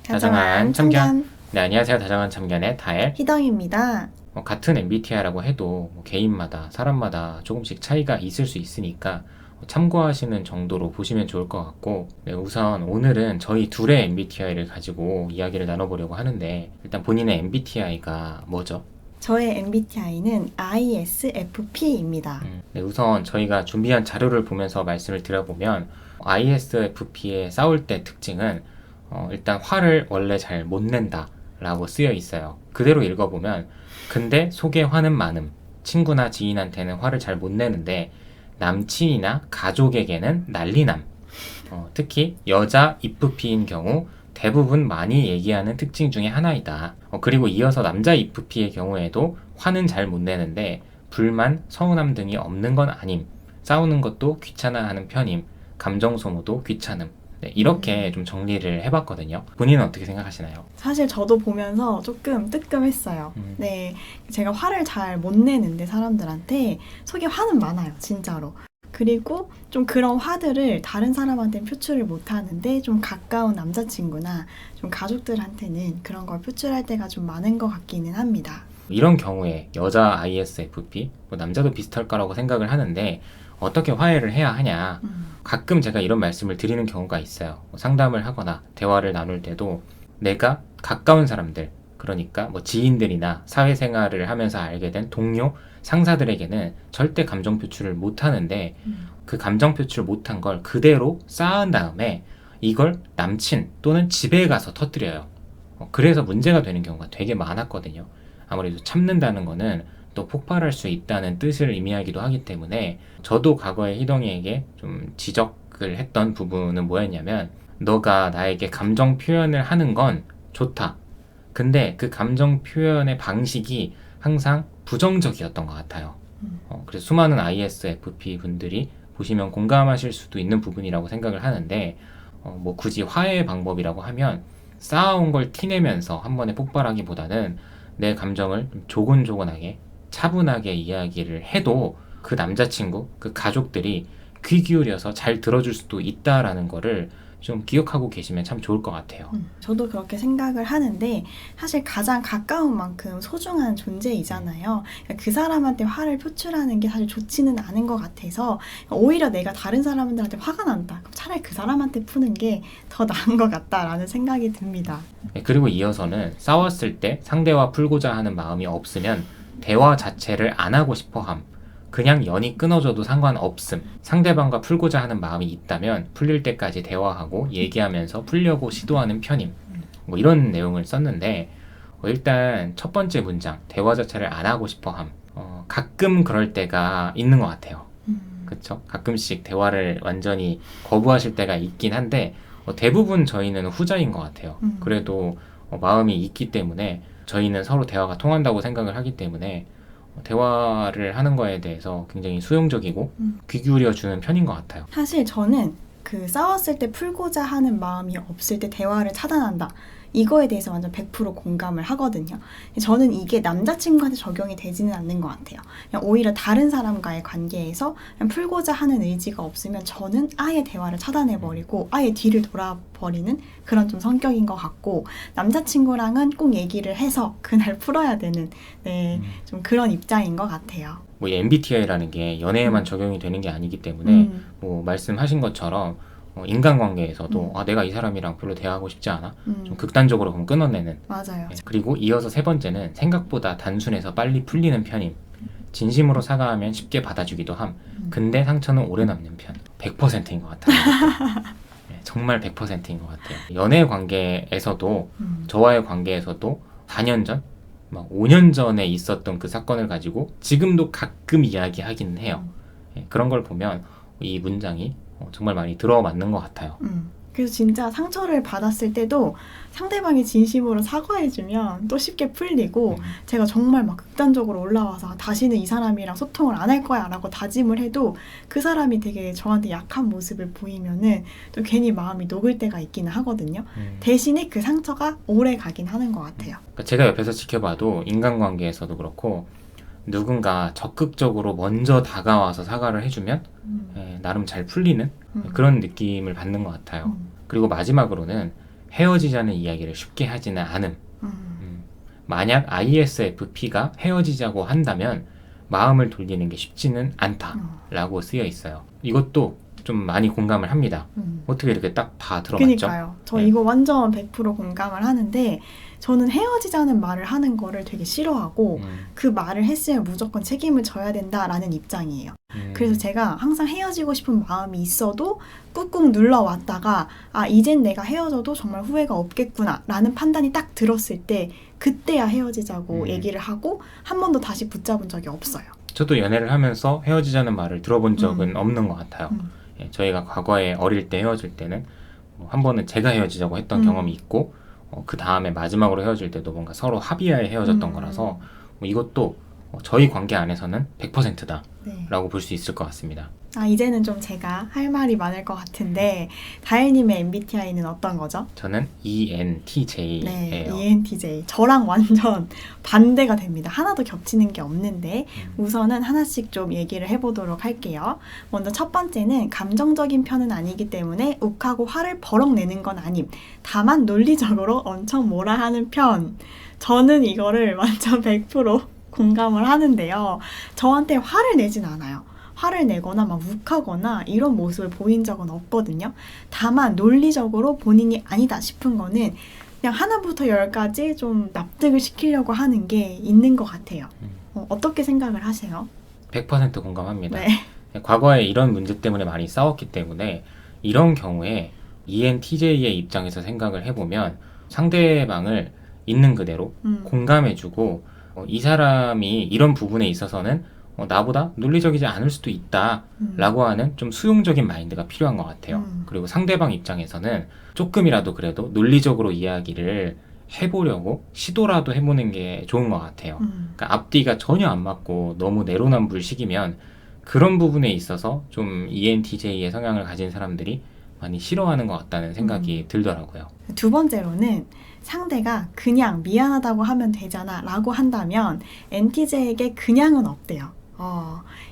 다정한 참견. 네, 안녕하세요. 다정한 참견의 다엘 희덩입니다. 같은 MBTI라고 해도 개인마다 사람마다 조금씩 차이가 있을 수 있으니까 참고하시는 정도로 보시면 좋을 것 같고, 네, 우선 오늘은 저희 둘의 MBTI를 가지고 이야기를 나눠보려고 하는데, 일단 본인의 MBTI가 뭐죠? 저의 MBTI는 ISFP입니다. 네, 우선 저희가 준비한 자료를 보면서 말씀을 드려보면 ISFP의 싸울 때 특징은 일단 화를 원래 잘 못 낸다 라고 쓰여 있어요. 그대로 읽어보면 근데 속에 화는 많음, 친구나 지인한테는 화를 잘 못 내는데 남친이나 가족에게는 난리남. 특히 여자 IFP인 경우 대부분 많이 얘기하는 특징 중에 하나이다. 그리고 이어서 남자 IFP의 경우에도 화는 잘 못 내는데 불만, 서운함 등이 없는 건 아님, 싸우는 것도 귀찮아하는 편임, 감정 소모도 귀찮음. 네, 이렇게 좀 정리를 해봤거든요. 본인은 어떻게 생각하시나요? 사실 저도 보면서 조금 뜨끔했어요. 네, 제가 화를 잘 못 내는데 사람들한테 속에 화는 많아요, 진짜로. 그리고 좀 그런 화들을 다른 사람한테는 표출을 못 하는데 좀 가까운 남자친구나 좀 가족들한테는 그런 걸 표출할 때가 좀 많은 것 같기는 합니다. 이런 경우에 여자 ISFP, 남자도 비슷할 거라고 생각을 하는데 어떻게 화해를 해야 하냐. 가끔 제가 이런 말씀을 드리는 경우가 있어요. 상담을 하거나 대화를 나눌 때도 내가 가까운 사람들, 그러니까 지인들이나 사회생활을 하면서 알게 된 동료, 상사들에게는 절대 감정 표출을 못 하는데 그 감정 표출 못한 걸 그대로 쌓은 다음에 이걸 남친 또는 집에 가서 터뜨려요. 그래서 문제가 되는 경우가 되게 많았거든요. 아무래도 참는다는 거는 또 폭발할 수 있다는 뜻을 의미하기도 하기 때문에 저도 과거에 희동이에게 좀 지적을 했던 부분은 뭐였냐면 너가 나에게 감정 표현을 하는 건 좋다. 근데 그 감정 표현의 방식이 항상 부정적이었던 것 같아요. 그래서 수많은 ISFP 분들이 보시면 공감하실 수도 있는 부분이라고 생각을 하는데 굳이 화해의 방법이라고 하면 쌓아온 걸 티내면서 한 번에 폭발하기보다는 내 감정을 조곤조곤하게 차분하게 이야기를 해도 그 남자친구, 그 가족들이 귀 기울여서 잘 들어줄 수도 있다라는 거를 좀 기억하고 계시면 참 좋을 것 같아요. 저도 그렇게 생각을 하는데 사실 가장 가까운 만큼 소중한 존재이잖아요. 그러니까 그 사람한테 화를 표출하는 게 사실 좋지는 않은 것 같아서 오히려 내가 다른 사람들한테 화가 난다. 그럼 차라리 그 사람한테 푸는 게 더 나은 것 같다라는 생각이 듭니다. 그리고 이어서는 싸웠을 때 상대와 풀고자 하는 마음이 없으면 대화 자체를 안 하고 싶어 함. 그냥 연이 끊어져도 상관없음. 상대방과 풀고자 하는 마음이 있다면 풀릴 때까지 대화하고 얘기하면서 풀려고 시도하는 편임. 이런 내용을 썼는데 일단 첫 번째 문장 대화 자체를 안 하고 싶어 함. 가끔 그럴 때가 있는 것 같아요. 그쵸? 가끔씩 대화를 완전히 거부하실 때가 있긴 한데 대부분 저희는 후자인 것 같아요. 그래도 마음이 있기 때문에 저희는 서로 대화가 통한다고 생각을 하기 때문에 대화를 하는 거에 대해서 굉장히 수용적이고 귀 기울여주는 편인 것 같아요. 사실 저는 그 싸웠을 때 풀고자 하는 마음이 없을 때 대화를 차단한다. 이거에 대해서 완전 100% 공감을 하거든요. 저는 이게 남자친구한테 적용이 되지는 않는 것 같아요. 그냥 오히려 다른 사람과의 관계에서 그냥 풀고자 하는 의지가 없으면 저는 아예 대화를 차단해버리고 아예 뒤를 돌아버리는 그런 좀 성격인 것 같고 남자친구랑은 꼭 얘기를 해서 그날 풀어야 되는 좀 그런 입장인 것 같아요. MBTI라는 게 연애에만 적용이 되는 게 아니기 때문에 말씀하신 것처럼 인간관계에서도 내가 이 사람이랑 별로 대화하고 싶지 않아. 좀 극단적으로 그럼 끊어내는. 맞아요. 그리고 이어서 세 번째는 생각보다 단순해서 빨리 풀리는 편임. 진심으로 사과하면 쉽게 받아주기도 함. 근데 상처는 오래 남는 편. 100%인 것 같아요. 정말 100%인 것 같아요. 연애 관계에서도 저와의 관계에서도 4년 전? 5년 전에 있었던 그 사건을 가지고 지금도 가끔 이야기하기는 해요. 그런 걸 보면 이 문장이 정말 많이 들어맞는 것 같아요. 그래서 진짜 상처를 받았을 때도 상대방이 진심으로 사과해주면 또 쉽게 풀리고 제가 정말 막 극단적으로 올라와서 다시는 이 사람이랑 소통을 안 할 거야 라고 다짐을 해도 그 사람이 되게 저한테 약한 모습을 보이면은 또 괜히 마음이 녹을 때가 있기는 하거든요. 대신에 그 상처가 오래 가긴 하는 것 같아요. 그러니까 제가 옆에서 지켜봐도 인간관계에서도 그렇고 누군가 적극적으로 먼저 다가와서 사과를 해주면 나름 잘 풀리는 그런 느낌을 받는 것 같아요. 그리고 마지막으로는 헤어지자는 이야기를 쉽게 하지는 않음. 만약 ISFP가 헤어지자고 한다면 마음을 돌리는 게 쉽지는 않다라고 쓰여 있어요. 이것도 좀 많이 공감을 합니다. 어떻게 이렇게 딱 다 들어맞죠? 그러니까요. 저 네. 이거 완전 100% 공감을 하는데 저는 헤어지자는 말을 하는 거를 되게 싫어하고 그 말을 했으면 무조건 책임을 져야 된다라는 입장이에요. 그래서 제가 항상 헤어지고 싶은 마음이 있어도 꾹꾹 눌러왔다가 아 이젠 내가 헤어져도 정말 후회가 없겠구나 라는 판단이 딱 들었을 때 그때야 헤어지자고 얘기를 하고 한 번도 다시 붙잡은 적이 없어요. 저도 연애를 하면서 헤어지자는 말을 들어본 적은 없는 것 같아요. 예, 저희가 과거에 어릴 때 헤어질 때는 한 번은 제가 헤어지자고 했던 경험이 있고 그 다음에 마지막으로 헤어질 때도 뭔가 서로 합의하에 헤어졌던 거라서 이것도 저희 관계 안에서는 100%다 네. 라고 볼 수 있을 것 같습니다. 아 이제는 좀 제가 할 말이 많을 것 같은데 다혜님의 MBTI는 어떤 거죠? 저는 ENTJ예요. 네, ENTJ. 저랑 완전 반대가 됩니다. 하나도 겹치는 게 없는데 우선은 하나씩 좀 얘기를 해보도록 할게요. 먼저 첫 번째는 감정적인 편은 아니기 때문에 욱하고 화를 버럭 내는 건 아님. 다만 논리적으로 엄청 뭐라 하는 편. 저는 이거를 완전 100% 공감을 하는데요. 저한테 화를 내진 않아요. 화를 내거나 막 욱하거나 이런 모습을 보인 적은 없거든요. 다만 논리적으로 본인이 아니다 싶은 거는 그냥 하나부터 열까지 좀 납득을 시키려고 하는 게 있는 것 같아요. 어떻게 생각을 하세요? 100% 공감합니다. 네. 과거에 이런 문제 때문에 많이 싸웠기 때문에 이런 경우에 ENTJ의 입장에서 생각을 해보면 상대방을 있는 그대로 공감해주고 이 사람이 이런 부분에 있어서는 나보다 논리적이지 않을 수도 있다 라고 하는 좀 수용적인 마인드가 필요한 것 같아요. 그리고 상대방 입장에서는 조금이라도 그래도 논리적으로 이야기를 해보려고 시도라도 해보는 게 좋은 것 같아요. 그러니까 앞뒤가 전혀 안 맞고 너무 내로남불식이면 그런 부분에 있어서 좀 ENTJ의 성향을 가진 사람들이 많이 싫어하는 것 같다는 생각이 들더라고요. 두 번째로는 상대가 그냥 미안하다고 하면 되잖아 라고 한다면 NTJ에게 그냥은 없대요.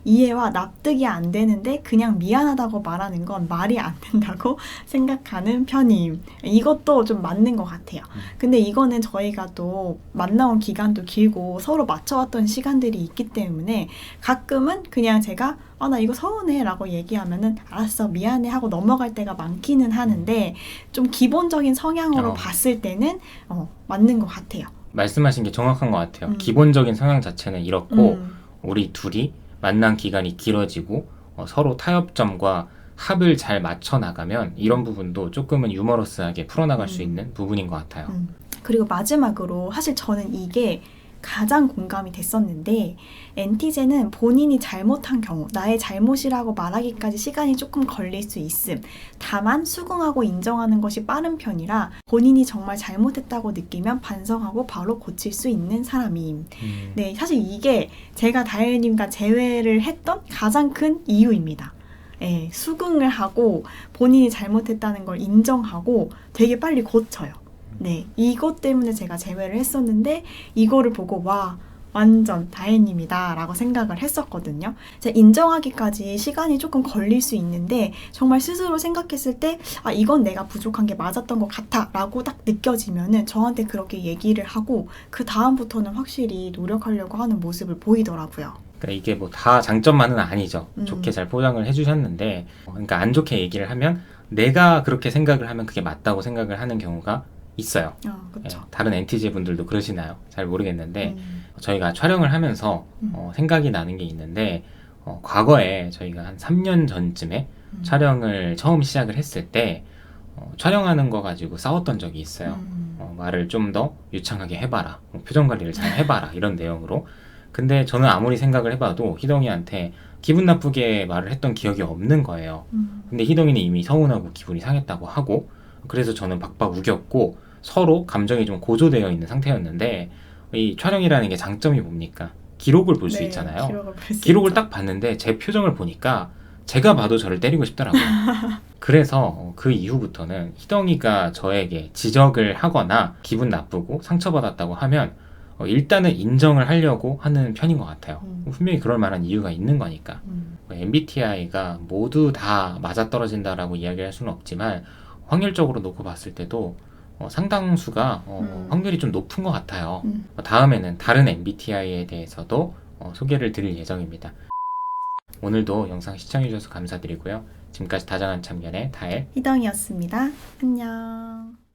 이해와 납득이 안 되는데 그냥 미안하다고 말하는 건 말이 안 된다고 생각하는 편임. 이것도 좀 맞는 것 같아요. 근데 이거는 저희가 또 만나온 기간도 길고 서로 맞춰왔던 시간들이 있기 때문에 가끔은 그냥 제가 나 이거 서운해 라고 얘기하면은 알았어 미안해 하고 넘어갈 때가 많기는 하는데 좀 기본적인 성향으로 봤을 때는 맞는 것 같아요. 말씀하신 게 정확한 것 같아요. 기본적인 성향 자체는 이렇고 우리 둘이 만난 기간이 길어지고 서로 타협점과 합을 잘 맞춰 나가면 이런 부분도 조금은 유머러스하게 풀어나갈 수 있는 부분인 것 같아요. 그리고 마지막으로 사실 저는 이게 가장 공감이 됐었는데 NTJ는 본인이 잘못한 경우 나의 잘못이라고 말하기까지 시간이 조금 걸릴 수 있음. 다만 수긍하고 인정하는 것이 빠른 편이라 본인이 정말 잘못했다고 느끼면 반성하고 바로 고칠 수 있는 사람임. 네, 사실 이게 제가 다혜님과 재회를 했던 가장 큰 이유입니다. 네, 수긍을 하고 본인이 잘못했다는 걸 인정하고 되게 빨리 고쳐요. 네, 이것 때문에 제가 재회를 했었는데 이거를 보고 와 완전 다혜님이다 라고 생각을 했었거든요. 제가 인정하기까지 시간이 조금 걸릴 수 있는데 정말 스스로 생각했을 때 이건 내가 부족한 게 맞았던 것 같아 라고 딱 느껴지면은 저한테 그렇게 얘기를 하고 그 다음부터는 확실히 노력하려고 하는 모습을 보이더라고요. 그러니까 이게 뭐 다 장점만은 아니죠. 좋게 잘 포장을 해주셨는데 그러니까 안 좋게 얘기를 하면 내가 그렇게 생각을 하면 그게 맞다고 생각을 하는 경우가 있어요. 그렇죠. 다른 NTJ 분들도 그러시나요? 잘 모르겠는데 저희가 촬영을 하면서 생각이 나는 게 있는데 과거에 저희가 한 3년 전쯤에 촬영을 처음 시작을 했을 때 촬영하는 거 가지고 싸웠던 적이 있어요. 말을 좀 더 유창하게 해봐라. 표정 관리를 잘 해봐라. 이런 내용으로. 근데 저는 아무리 생각을 해봐도 희동이한테 기분 나쁘게 말을 했던 기억이 없는 거예요. 근데 희동이는 이미 서운하고 기분이 상했다고 하고 그래서 저는 박박 우겼고 서로 감정이 좀 고조되어 있는 상태였는데 이 촬영이라는 게 장점이 뭡니까? 기록을 볼 수 있잖아요. 기록을 딱 봤는데 제 표정을 보니까 제가 봐도 저를 때리고 싶더라고요. 그래서 그 이후부터는 희동이가 저에게 지적을 하거나 기분 나쁘고 상처받았다고 하면 일단은 인정을 하려고 하는 편인 것 같아요. 분명히 그럴 만한 이유가 있는 거니까. MBTI가 모두 다 맞아떨어진다라고 이야기할 수는 없지만 확률적으로 놓고 봤을 때도 상당수가 확률이 좀 높은 것 같아요. 음. 다음에는 다른 MBTI에 대해서도 소개를 드릴 예정입니다. 오늘도 영상 시청해주셔서 감사드리고요. 지금까지 다정한 참견의 다엘 희덩이었습니다. 안녕.